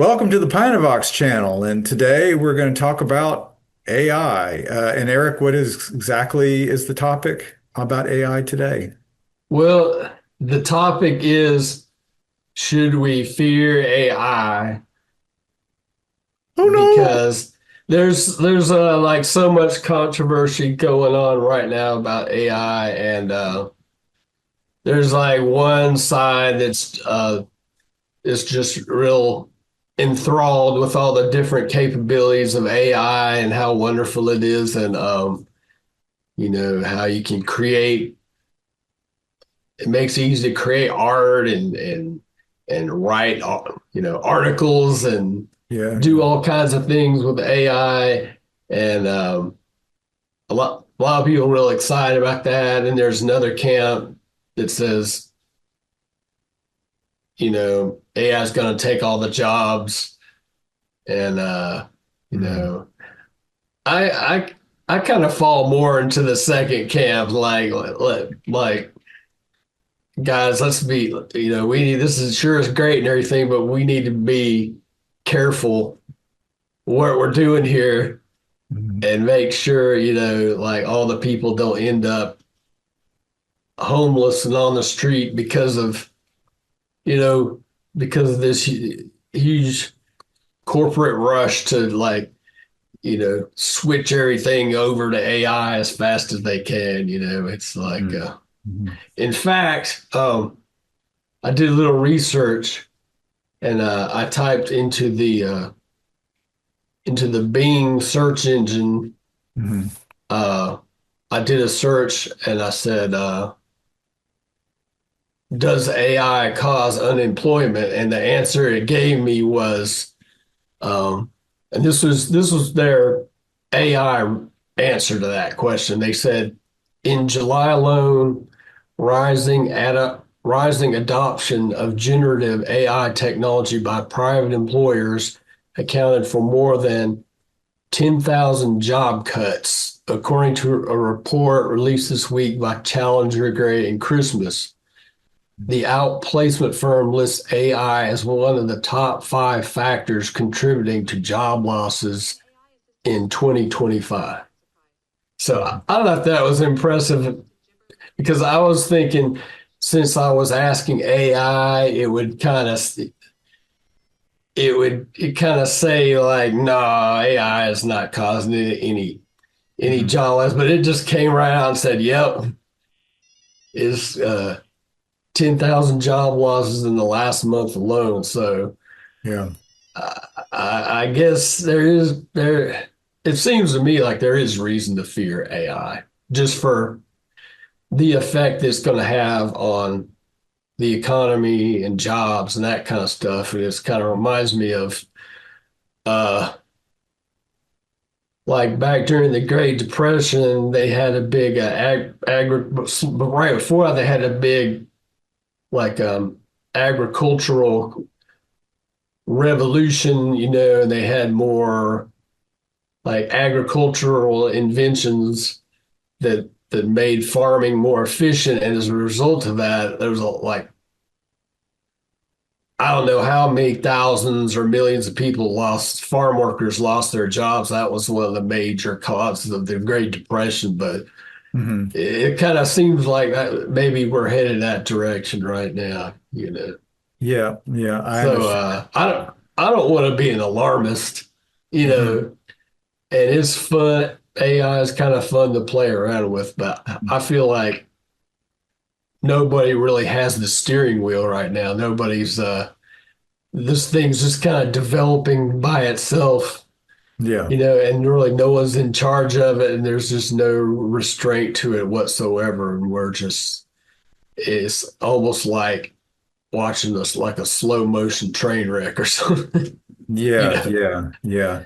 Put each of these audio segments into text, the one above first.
Welcome to the Panavox channel, and today we're going to talk about AI. And Eric, what exactly is the topic about AI today? Well, the topic is, should we fear AI? Oh no! Because there's like so much controversy going on right now about AI, and there's like one side that's is just real enthralled with all the different capabilities of AI and how wonderful it is, and how you can create. It makes it easy to create art and write articles and Yeah, do yeah. all kinds of things with AI, and a lot of people are really excited about that. And there's another camp that says AI is going to take all the jobs, and you Mhm. know I I I kind of fall more into the second camp, like guys, let's be, we need, this is sure is great and everything, but we need to be careful what we're doing here Mhm. and make sure, like all the people don't end up homeless and on the street you know, because of this huge corporate rush to switch everything over to AI as fast as they can. It's like, Mhm. Mhm. in fact, I did a little research, and I typed into the Bing search engine. Mhm. Uh, I did a search and I said, "Does AI cause unemployment?" And the answer it gave me was, and this was their AI answer to that question. They said, in July alone, rising adoption of generative AI technology by private employers accounted for more than 10,000 job cuts, according to a report released this week by Challenger Gray and Christmas. The outplacement firm lists AI as one of the top five factors contributing to job losses in 2025. So Mhm. I thought that was impressive because I was thinking, since I was asking AI, it kind of say like, no, AI is not causing any Mhm. job loss, but it just came right out and said, "Yep, it's 10,000 job losses in the last month alone." So Yeah. uh, I guess there. It seems to me like there is reason to fear AI just for the effect it's going to have on the economy and jobs and that kind of stuff. And it kind of reminds me of uh, like back during the Great Depression, they had a big but right before that, they had a big like agricultural revolution, and they had more like agricultural inventions that made farming more efficient. And as a result of that, there was like, I don't know how many thousands or millions of people farm workers lost their jobs. That was one of the major causes of the Great Depression. But Mhm. it kind of seems like maybe we're headed that direction right now. Yeah, yeah, I So understand. I don't want to be an alarmist, you Mhm. know, and it's fun. AI is kind of fun to play around with, but I feel like nobody really has the steering wheel right now. Nobody's this thing's just kind of developing by itself, Yeah. and really no one's in charge of it, and there's just no restraint to it whatsoever. And it's almost like watching this like a slow motion train wreck or something, you Yeah, know. yeah, yeah.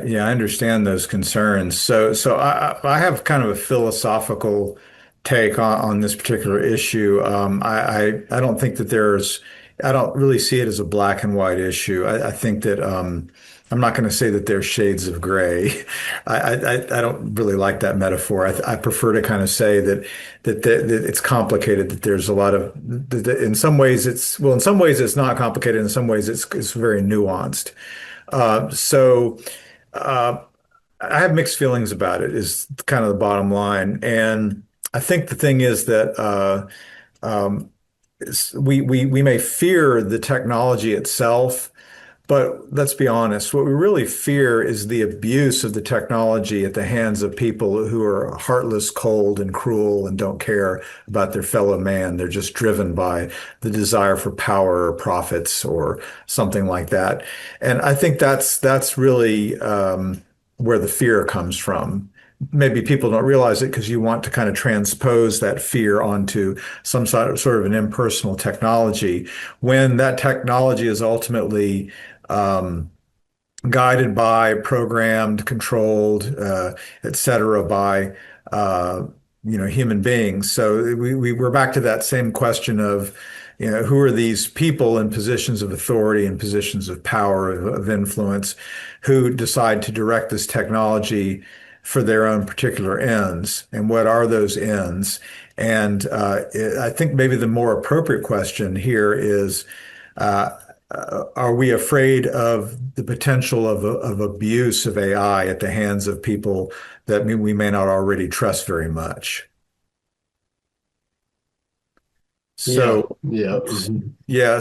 Yeah, I understand those concerns. So I have kind of a philosophical take on this particular issue. I don't think that I don't really see it as a black and white issue. I think that I'm not going to say that they're shades of gray. I don't really like that metaphor. I prefer to kind of say that it's complicated. That there's a lot of in some ways in some ways it's not complicated. In some ways it's very nuanced. So uh, I have mixed feelings about it. Is kind of the bottom line. And I think the thing is that um, we may fear the technology itself. But let's be honest, what we really fear is the abuse of the technology at the hands of people who are heartless, cold, and cruel and don't care about their fellow man. They're just driven by the desire for power or profits or something like that. And I think that's really where the fear comes from. Maybe people don't realize it because you want to kind of transpose that fear onto some sort of an impersonal technology when that technology is ultimately um, guided by, programmed, controlled, et cetera, by human beings. So we're back to that same question of, who are these people in positions of authority and positions of power, of influence, who decide to direct this technology for their own particular ends, and what are those ends? And I think maybe the more appropriate question here is, uh, are we afraid of the potential of abuse of AI at the hands of people that we may not already trust very much? Yeah, So, yeah. Mhm. yeah,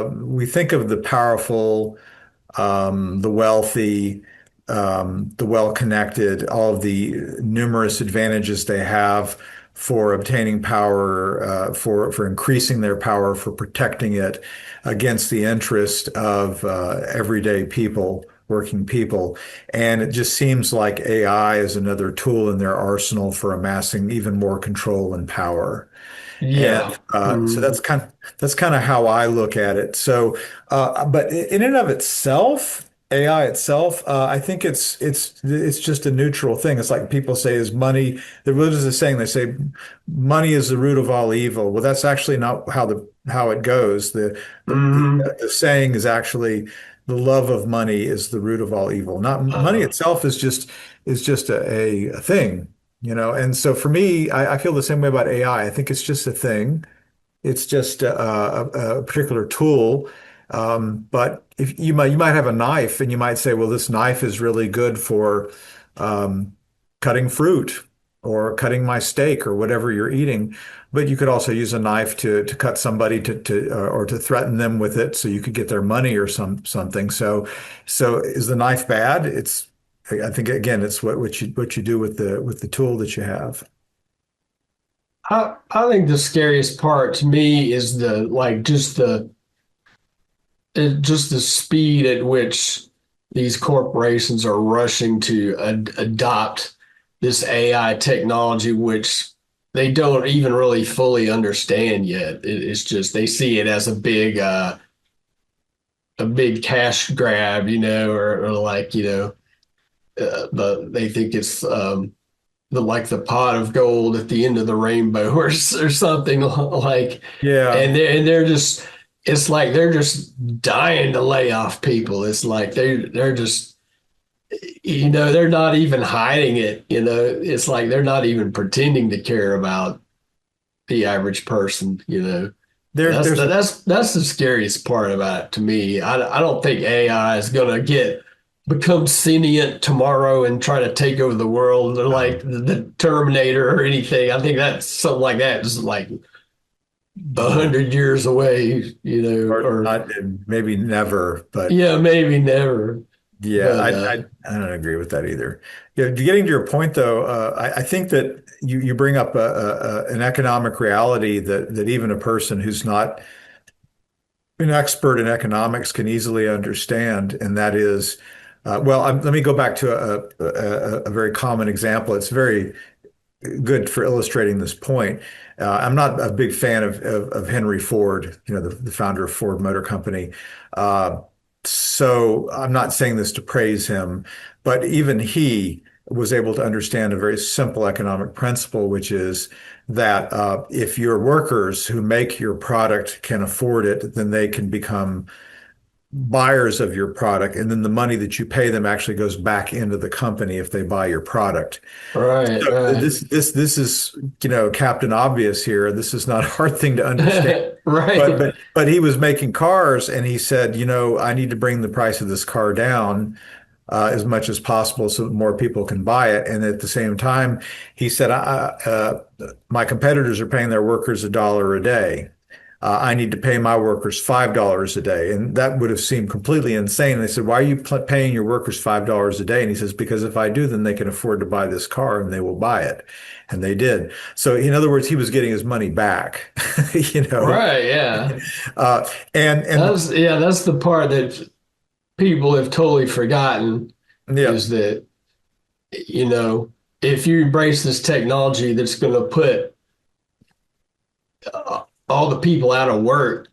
we think of the powerful, the wealthy, the well-connected, all of the numerous advantages they have for obtaining power, for increasing their power, for protecting it against the interest of everyday people, working people. And it just seems like AI is another tool in their arsenal for amassing even more control and power. And Yeah. so Mhm. that's kind of how I look at it. So, but in and of itself, AI itself, I think it's just a neutral thing. It's like people say, is money? What is the saying? They say, money is the root of all evil. Well, that's actually not how it goes. Mhm. The saying is actually the love of money is the root of all evil. Not money Uh, itself is just a thing. And so for me, I feel the same way about AI. I think it's just a thing. It's just a particular tool. But if you might have a knife and you might say, well, this knife is really good for um, cutting fruit or cutting my steak or whatever you're eating. But you could also use a knife to cut somebody or to threaten them with it so you could get their money or something. So is the knife bad? I think again, it's what you do with the tool that you have. I think the scariest part to me is the like just the speed at which these corporations are rushing to adopt this AI technology, which they don't even really fully understand yet. It's just they see it as a big cash grab, or like but they think it's like the pot of gold at the end of the rainbow or something like, Yeah. and they're just, it's like they're just dying to lay off people. It's like they're just, they're not even hiding it. It's like they're not even pretending to care about the average person. There's That's the scariest part about it to me. I don't think AI is gonna become sentient tomorrow and try to take over the world like um, the Terminator or anything. I think that's something like that is like a yeah, hundred years away, or or not, maybe never, but yeah, maybe never. yeah, But I don't agree with that either. Yeah, getting to your point though, I think that you bring up an economic reality that even a person who's not an expert in economics can easily understand, and that is, let me go back to a very common example. It's very good for illustrating this point. I'm not a big fan of Henry Ford, the founder of Ford Motor Company. Uh, so I'm not saying this to praise him, but even he was able to understand a very simple economic principle, which is that if your workers who make your product can afford it, then they can become buyers of your product, and then the money that you pay them actually goes back into the company if they buy your product. Right, So right. this is, Captain Obvious here. This is not a hard thing to understand. But Right. but he was making cars, and he said, I need to bring the price of this car down as much as possible so that more people can buy it. And at the same time, he said, my competitors are paying their workers $1 a day. I need to pay my workers $5 a day. And that would have seemed completely insane. And they said, why are you paying your workers $5 a day? And he says, because if I do, then they can afford to buy this car and they will buy it. And they did. So in other words, he was getting his money back, you know. Right, yeah. Uh, and That's the part that people have totally forgotten yeah, is that, you know, if you embrace this technology that's going to put all the people out of work,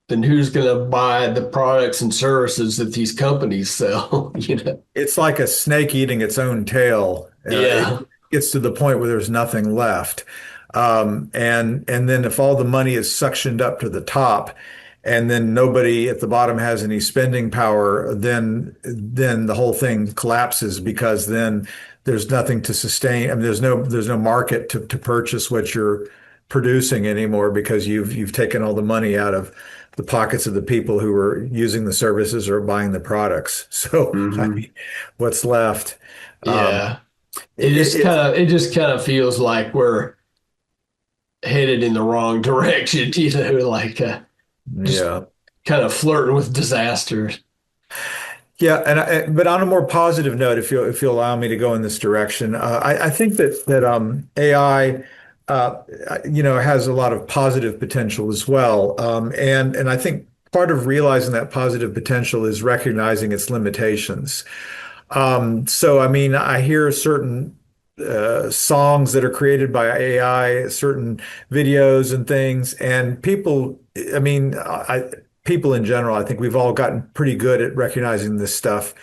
then who's going to buy the products and services that these companies sell? You know? it's like a snake eating its own tail. It Yeah. gets to the point where there's nothing left. And then if all the money is suctioned up to the top, and then nobody at the bottom has any spending power, then the whole thing collapses because then there's nothing to sustain. I mean, there's no market to purchase what you're producing anymore because you've taken all the money out of the pockets of the people who are using the services or buying the products. So, I Hmm. mean, what's left? Um, Yeah. it, It just kind of feels like we're headed in the wrong direction, you know, like just yeah. kind of flirting with disaster. Yeah, but on a more positive note, if you allow me to go in this direction, I think that AI, has a lot of positive potential as well, and I think part of realizing that positive potential is recognizing its limitations. So, I mean, I hear certain songs that are created by AI, certain videos and things, and people, I mean, people in general, I think we've all gotten pretty good at recognizing this stuff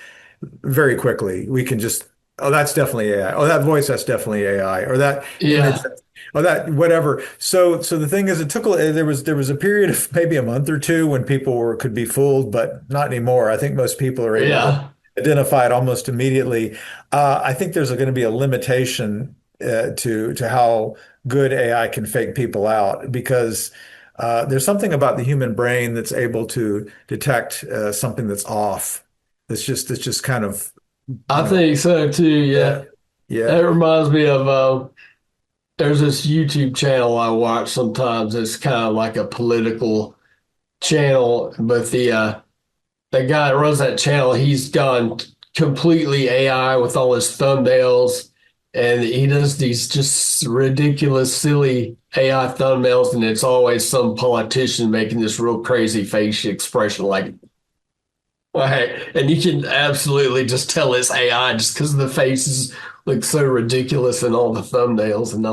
very quickly. We can just, oh, that's definitely AI. Oh, that voice, that's definitely AI. Or that image, Yeah. or that whatever. So the thing is, there was a period of maybe a month or two when people could be fooled, but not anymore. I think most people are able to Yeah. identify it almost immediately. I think there's going to be a limitation to how good AI can fake people out because there's something about the human brain that's able to detect something that's off. It's just kind of, I you know, think so too. yeah, Yeah. yeah, That reminds me of there's this YouTube channel I watch sometimes. It's kind of like a political channel, but the guy that runs that channel, he's gone completely AI with all his thumbnails, and he does these just ridiculous, silly AI thumbnails, and it's always some politician making this real crazy face expression, like, right. And you can absolutely just tell it's AI just because the faces look so ridiculous in all the thumbnails, and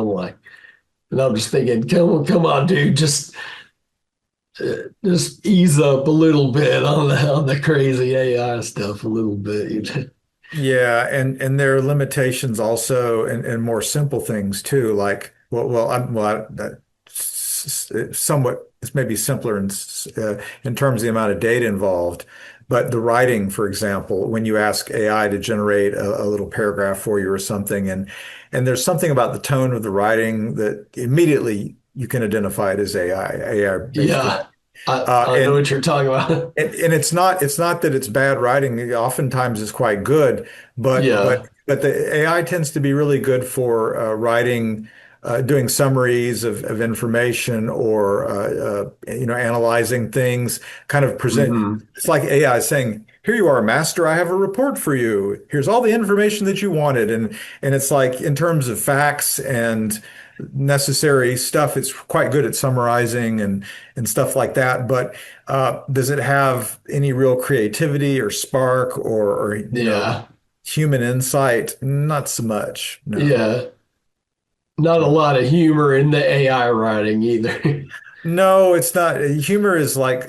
I'm just thinking, come on, dude, just ease up a little bit on the crazy AI stuff a little bit. You know? yeah, and there are limitations also, and more simple things too, like somewhat it's maybe simpler in terms of the amount of data involved. But the writing, for example, when you ask AI to generate a little paragraph for you or something, and there's something about the tone of the writing that immediately you can identify it as AI based writing. Yeah, I know And what you're talking about. and it's not that it's bad writing. Oftentimes it's quite good, but but Yeah. but the AI tends to be really good for writing, doing summaries of information or analyzing things. Kind of present. Hmm. It's like AI saying, "Here you are, master. I have a report for you. Here's all the information that you wanted." And it's like in terms of facts and necessary stuff, it's quite good at summarizing and stuff like that. But does it have any real creativity or spark or Yeah. human insight? Not so much. No. Yeah. Not a lot of humor in the AI writing either. No, it's not. Humor is like,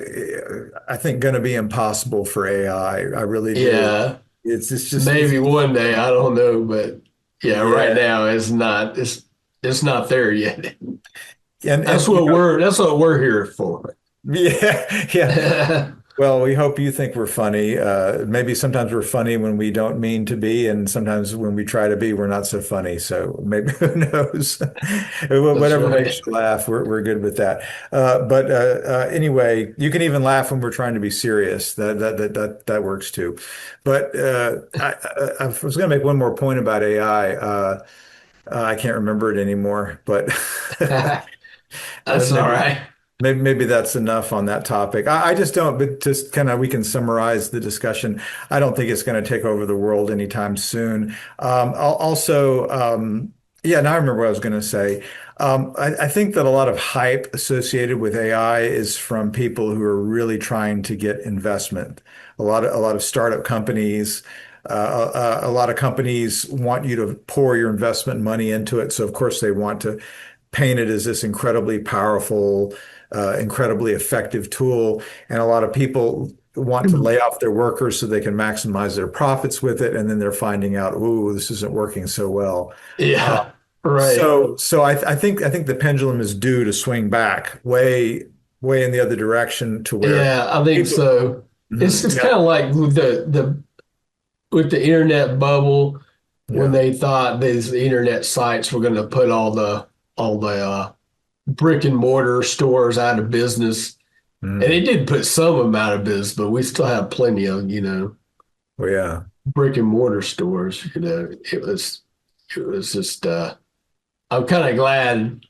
I think, going to be impossible for AI. I really do. Yeah. It's just, Maybe one day, I don't know, but yeah, right yeah. now it's not there yet. And That's what we're here for. yeah, yeah. Well, we hope you think we're funny. Maybe sometimes we're funny when we don't mean to be, and sometimes when we try to be, we're not so funny. So maybe who knows? That's Whatever makes right. you laugh, we're good with that. But anyway, you can even laugh when we're trying to be serious. That works too. But I was going to make one more point about AI. I can't remember it anymore, but That's all maybe. right. Maybe that's enough on that topic. I just don't, but just kind of we can summarize the discussion. I don't think it's going to take over the world anytime soon. Also, yeah, now I remember what I was going to say. I think that a lot of hype associated with AI is from people who are really trying to get investment. A lot of startup companies. A lot of companies want you to pour your investment money into it. So of course they want to paint it as this incredibly powerful, incredibly effective tool. And a lot of people want to lay off their workers so they can maximize their profits with it. And then they're finding out, ooh, this isn't working so well. Uh, Yeah, right. so I think the pendulum is due to swing back way in the other direction to where Yeah, I think people. so. Mhm, It's yeah, kind of like with the internet bubble when yeah. they thought these internet sites were going to put all the brick and mortar stores out of business, and it Mm. did put some of them out of business, but we still have plenty of Well, yeah. brick and mortar stores. It was just I'm kind of glad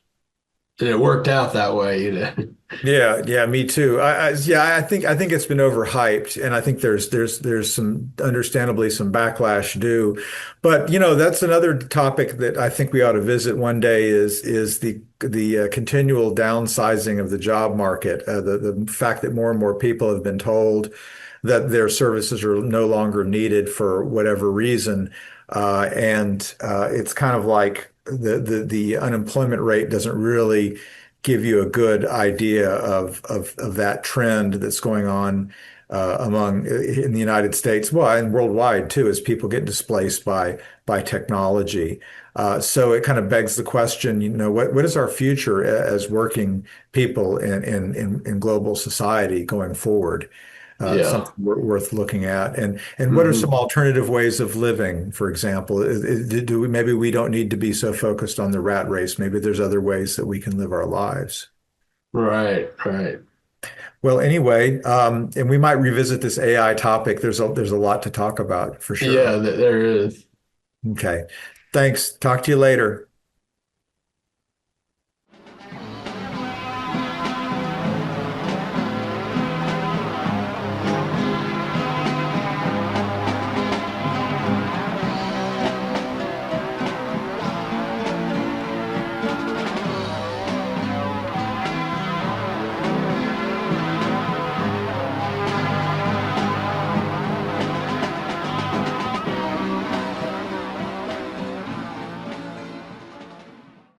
that it worked out that way. Yeah, yeah, me too. Yeah, I think it's been overhyped, and I think there's some understandably some backlash due. But that's another topic that I think we ought to visit one day is the continual downsizing of the job market. The fact that more and more people have been told that their services are no longer needed for whatever reason, and it's kind of like the unemployment rate doesn't really give you a good idea of that trend that's going on among in the United States, well, and worldwide too, as people get displaced by technology. So it kind of begs the question, what is our future as working people in global society going forward? Yeah. Something worth looking at. And what are some Hmm. alternative ways of living, for example? Do we maybe we don't need to be so focused on the rat race. Maybe there's other ways that we can live our lives. Right, right. Well, anyway, and we might revisit this AI topic. There's a lot to talk about for sure. Yeah, there is. Okay. Thanks. Talk to you later.